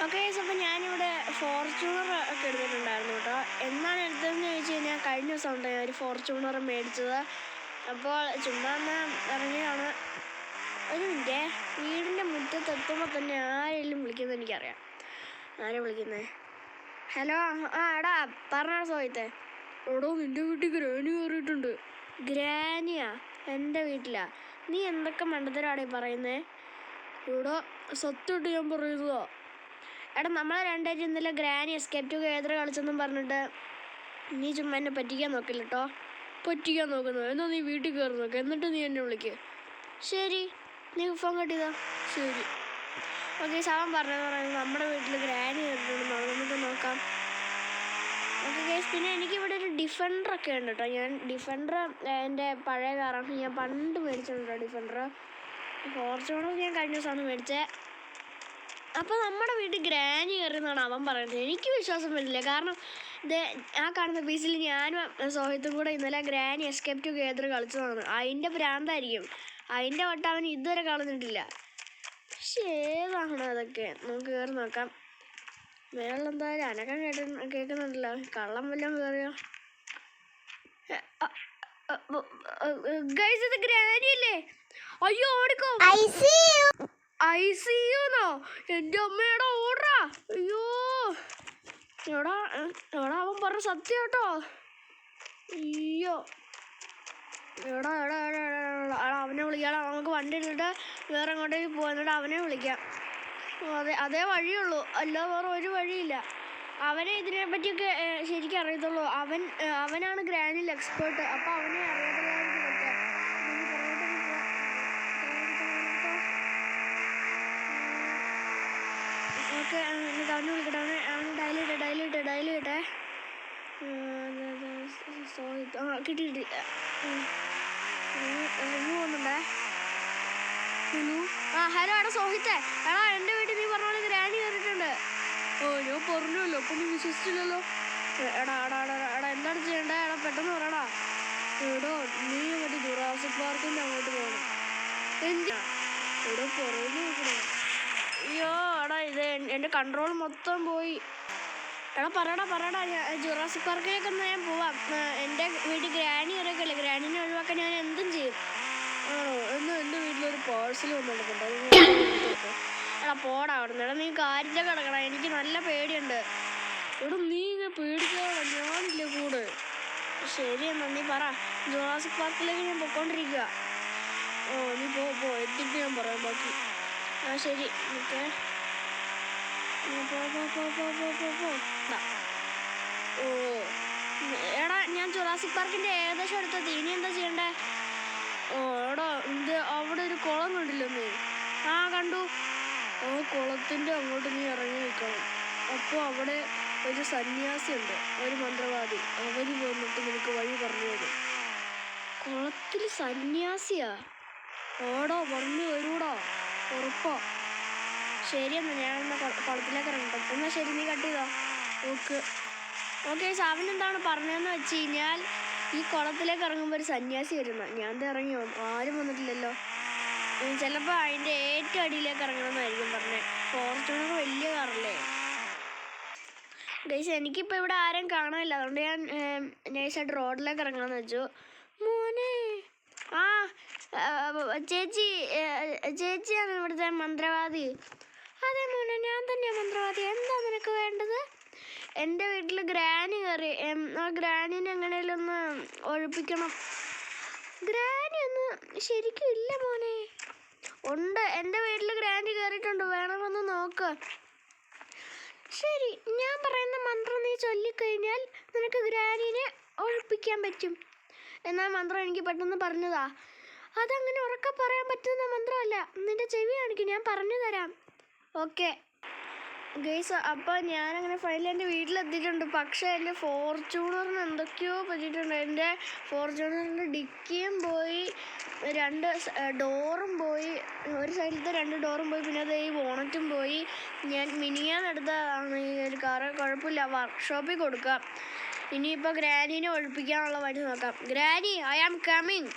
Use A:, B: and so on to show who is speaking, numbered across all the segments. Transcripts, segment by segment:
A: Okay guys, അപ്പോൾ ഞാനിവിടെ Fortuner ഒക്കെ എടുത്തിട്ടുണ്ടായിരുന്നു കേട്ടോ. എന്നാണ് എടുത്തതെന്ന് ചോദിച്ചു കഴിഞ്ഞാൽ കഴിഞ്ഞ ദിവസം ഉണ്ട് ഞാൻ ഒരു ഫോർച്യൂണർ മേടിച്ചത്. അപ്പോൾ ചുമ്മാ ഇറങ്ങിയാണ്. ഒരു മിനിറ്റ്, വീടിൻ്റെ മുറ്റത്തെത്തുമ്പോൾ തന്നെ ആരെങ്കിലും വിളിക്കുന്നത് എനിക്കറിയാം. ആരെ വിളിക്കുന്നത്? ഹലോ, എടാ പറഞ്ഞോ സോയിത്തെ. എടോ, നിൻ്റെ വീട്ടിൽ ഗ്രാനി കയറിയിട്ടുണ്ട്. ഗ്രാനിയാ? എൻ്റെ വീട്ടിലാ? നീ എന്തൊക്കെ മണ്ടത്തരാടേ പറയുന്നേ? ഇവിടെ സത്യമായിട്ട് ഞാൻ പറയുന്നതാ. എടാ, നമ്മളെ രണ്ടായിട്ട് ഇന്നലെ ഗ്രാനി എസ്കേപ്പ് ടുഗെദർ കളിച്ചെന്നും പറഞ്ഞിട്ട് നീ ചുമ്മാ എന്നെ പറ്റിക്കാൻ നോക്കില്ല കേട്ടോ. പറ്റിക്കാൻ നോക്കുന്നു എന്നാൽ നീ വീട്ടിൽ കയറി നോക്കുക, എന്നിട്ട് നീ എന്നെ വിളിക്കുക. ശരി, നീ ഫോൺ കട്ടിയതാ. ശരി. ഓക്കെ, സാവൻ പറഞ്ഞതെന്ന് പറയുന്നത് നമ്മുടെ വീട്ടിൽ ഗ്രാനി കയറിയിട്ടുണ്ടെന്നാണ്. നമുക്ക് നോക്കാം. ഓക്കെ ഗൈസ്, പിന്നെ എനിക്കിവിടെ ഒരു ഡിഫൻഡറൊക്കെ ഉണ്ട് കേട്ടോ. ഞാൻ ഡിഫൻഡർ എൻ്റെ പഴയ കാറാണ്, ഞാൻ പണ്ട് മേടിച്ചിട്ടുണ്ടോ ഡിഫൻഡർ. ഫോർച്യൂണർ ഞാൻ കഴിഞ്ഞ ദിവസമാണ് മേടിച്ചത്. അപ്പോൾ നമ്മുടെ വീട്ടിൽ ഗ്രാനി കയറിയെന്നാണ് അവൻ പറയുന്നത്. എനിക്ക് വിശ്വാസം വരില്ല. കാരണം ഇത് ആ കാണുന്ന പീസിൽ ഞാനും സോഹിത്തും കൂടെ ഇന്നലെ ഗ്രാനി എസ്കേപ്പ് ടുഗെദർ കളിച്ചതാണ്. അതിൻ്റെ ഭ്രാന്തായിരിക്കും. അതിൻ്റെ വട്ടം അവൻ ഇതുവരെ കളഞ്ഞിട്ടില്ല. പക്ഷേ ഏതാണ് അതൊക്കെ? നമുക്ക് കയറി നോക്കാം. മേളെന്തായാലും അനക്കം കേൾക്കുന്നുണ്ടല്ലോ. കള്ളം വല്ലതും കയറിയോ? ഗൈസ്, ഇത് ഗ്രാനി അല്ലേ? അയ്യോ, ഓടിക്കോ. ICU-നോ? എൻ്റെ അമ്മയുടെ ഓടാ. അയ്യോ, എടാ അവൻ പറഞ്ഞ സത്യം കേട്ടോ. അയ്യോ, എടാ അവനെ വിളിക്കാം. നമുക്ക് വണ്ടി എടുത്തിട്ട് വേറെ എങ്ങോട്ടേക്ക് പോകാം, എന്നിട്ട് അവനെ വിളിക്കാം. അതേ വഴിയുള്ളൂ, അല്ലാതെ വേറെ ഒരു വഴിയില്ല. അവനെ ഇതിനെ പറ്റിയൊക്കെ ശരിക്കും അറിയത്തുള്ളൂ. അവനാണ് ഗ്രാനിൽ എക്സ്പേർട്ട്. അപ്പോൾ അവനെ അറിയാത്തതായിട്ട് പറ്റാം. ഓക്കെ, എന്നിട്ട് അവനെ വിളിക്കട്ടെ. അവന് ഡയലി ഇട്ടെ. കിട്ടി പോകുന്നുണ്ടേ. ഹലോ, എടാ സോഹിത്തെ. എടാ, എൻ്റെ വീട്ടിൽ നീ പറഞ്ഞ പോലെ ഗ്രാനി കയറിയിട്ടുണ്ട്. ഞാൻ പറഞ്ഞല്ലോ, അപ്പം നീ വിശ്വസിച്ചില്ലല്ലോ. എടാ എന്താണ് ചെയ്യണ്ടേ? എടാ പെട്ടെന്ന് പറയടാ. എടോ, നീ മറ്റേ ജുറാസിക് പാർക്കിൻ്റെ അങ്ങോട്ട് പോകണം. എടോ പുറകിൽ നോക്കണോ? അയ്യോ, എടാ ഇത് എൻ്റെ കൺട്രോൾ മൊത്തം പോയി. എടാ പറയടാ ജുറാസിക് പാർക്കിലേക്ക് എന്നാൽ ഞാൻ പോവാം. എൻ്റെ വീട്ടിൽ ഗ്രാനി കയറിയൊക്കെയല്ലേ, ഗ്രാനിനെ ഒഴിവാക്കാൻ ഞാൻ എന്തും ചെയ്യും. ആണോ? എൻ്റെ വീട്ടിലൊരു പാഴ്സൽ വന്നിട്ടുണ്ട്. എടാ പോടാ അവിടെ നിന്ന്. എടാ, നീ കാര്യത്തിലൊക്കെ കിടക്കണം. എനിക്ക് നല്ല പേടിയുണ്ട്. എടാ, നീ ഇങ്ങനെ പേടിക്കാതെ, ഞാനില്ലേ കൂടെ. ശരി എന്നാ നീ പറ. ജുറാസിക് പാർക്കിലേക്ക് ഞാൻ പൊയ്ക്കൊണ്ടിരിക്കുക. നീ പോ എത്തിയിട്ട് ഞാൻ പറയാം ബാക്കി. ശരി, ഓക്കെ. എടാ, ഞാൻ ജുറാസിക് പാർക്കിൻ്റെ ഏകദേശം അടുത്തെത്തി. ഇനി എന്താ ചെയ്യണ്ടേ? എടാ, അവിടെ ഒരു കുളം കണ്ടില്ലേ നീ? കണ്ടു. ആ കുളത്തിൻ്റെ അങ്ങോട്ട് നീ ഇറങ്ങി നിൽക്കണം. അപ്പോൾ അവിടെ ഒരു സന്യാസി ഉണ്ട്, ഒരു മന്ത്രവാദി. അവന് വന്നിട്ട് നിനക്ക് വഴി പറഞ്ഞു തരും. കുളത്തിൽ സന്യാസിയാ? പറഞ്ഞു വരൂടാ, ഉറപ്പാ. ശരി എന്നാ, ഞാൻ കുളത്തിലേക്ക് ഇറങ്ങട്ടെ. എന്നാൽ ശരി, നീ കട്ട് ചെയ്തോ. ഓക്കെ അവനെന്താണ് പറഞ്ഞതെന്ന് വെച്ച് കഴിഞ്ഞാൽ, ഈ കുളത്തിലേക്ക് ഇറങ്ങുമ്പോൾ ഒരു സന്യാസി വരുന്ന. ഞാൻ ഇറങ്ങിയോ? ആരും വന്നിട്ടില്ലല്ലോ. ചിലപ്പോൾ അതിൻ്റെ ഏറ്റവും അടിയിലേക്ക് ഇറങ്ങണമെന്നായിരിക്കും പറഞ്ഞത്. ഫോർച്യൂണർ വലിയ കാറല്ലേ ഗൈസ്. എനിക്കിപ്പോൾ ഇവിടെ ആരും കാണാനില്ല, അതുകൊണ്ട് ഞാൻ നൈസായിട്ട് റോഡിലേക്ക് ഇറങ്ങാമെന്ന് വെച്ചു. മോനെ, ചേച്ചിയാണ് ഇവിടുത്തെ മന്ത്രവാദി. അതെ മോനെ, ഞാൻ തന്നെയാണ് മന്ത്രവാദി. എന്താ നിനക്ക് വേണ്ടത്? എൻ്റെ വീട്ടിൽ ഗ്രാനി കയറി. ആ ഗ്രാനിനെ എങ്ങനെയാലും ഒന്ന് ഒഴിപ്പിക്കണം. ഗ്രാനി ഒന്നും ശരിക്കും ഇല്ല മോനെ. ഉണ്ട്, എൻ്റെ വീട്ടിൽ ഗ്രാനി കയറിയിട്ടുണ്ട്. വേണമെന്ന് നോക്ക്. ശരി, ഞാൻ പറയുന്ന മന്ത്രം നീ ചൊല്ലിക്കഴിഞ്ഞാൽ നിനക്ക് ഗ്രാനിനെ ഒഴിപ്പിക്കാൻ പറ്റും. എന്നാൽ മന്ത്രം എനിക്ക് പെട്ടെന്ന് പറഞ്ഞതാ. അതങ്ങനെ ഉറക്കെ പറയാൻ പറ്റുന്ന മന്ത്രമല്ല. നിന്റെ ചെവി കാണിക്കും, ഞാൻ പറഞ്ഞു തരാം. ഓക്കെ ഗൈസ്, അപ്പോൾ ഞാനങ്ങനെ ഫൈനലി എൻ്റെ വീട്ടിലെത്തിയിട്ടുണ്ട്. പക്ഷേ എൻ്റെ ഫോർച്യൂണറിന് എന്തൊക്കെയോ പറ്റിയിട്ടുണ്ട്. എൻ്റെ ഫോർച്യൂണറിൻ്റെ ഡിക്കിയും പോയി, 2 ഡോറും പോയി, ഒരു സൈഡിലത്തെ 2 ഡോറും പോയി, പിന്നെ അത് ഈ ബോണറ്റും പോയി. ഞാൻ മിനിയാന്നെടുത്തതാണ് ഈ ഒരു കാറ്. കുഴപ്പമില്ല, വർക്ക്ഷോപ്പിൽ കൊടുക്കാം. ഇനിയിപ്പോൾ ഗ്രാനിനെ ഒഴിപ്പിക്കാനുള്ള വഴി നോക്കാം. Granny, I am coming.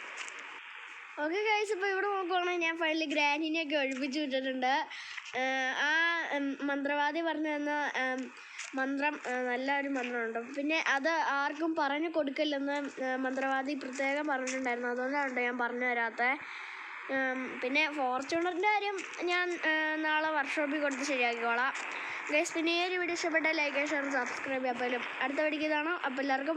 A: Okay guys, ഇപ്പോൾ ഇവിടെ നോക്കുവാണെങ്കിൽ ഞാൻ ഫൈനലി ഗ്രാനിനെയൊക്കെ ഒഴിപ്പിച്ച് വിട്ടിട്ടുണ്ട്. ആ മന്ത്രവാദി പറഞ്ഞു തന്ന മന്ത്രം നല്ലൊരു മന്ത്രമുണ്ട്. പിന്നെ അത് ആർക്കും പറഞ്ഞു കൊടുക്കില്ലെന്ന് മന്ത്രവാദി പ്രത്യേകം പറഞ്ഞിട്ടുണ്ടായിരുന്നു. അതുകൊണ്ടാണ് ഞാൻ പറഞ്ഞു തരാത്തത്. പിന്നെ ഫോർച്യൂണറിൻ്റെ കാര്യം ഞാൻ നാളെ വർക്ക്ഷോപ്പിൽ കൊടുത്ത് ശരിയാക്കിക്കോളാം ഗൈസ്. പിന്നെ ഈ ഒരു വീഡിയോ ഇഷ്ടപ്പെട്ടാൽ ലൈക്ക്, ഷെയർ, സബ്സ്ക്രൈബ് ചെയ്യാം. അപ്പോൾ അടുത്ത വീഡിയോക്ക് ഇതാണോ. അപ്പോൾ എല്ലാവർക്കും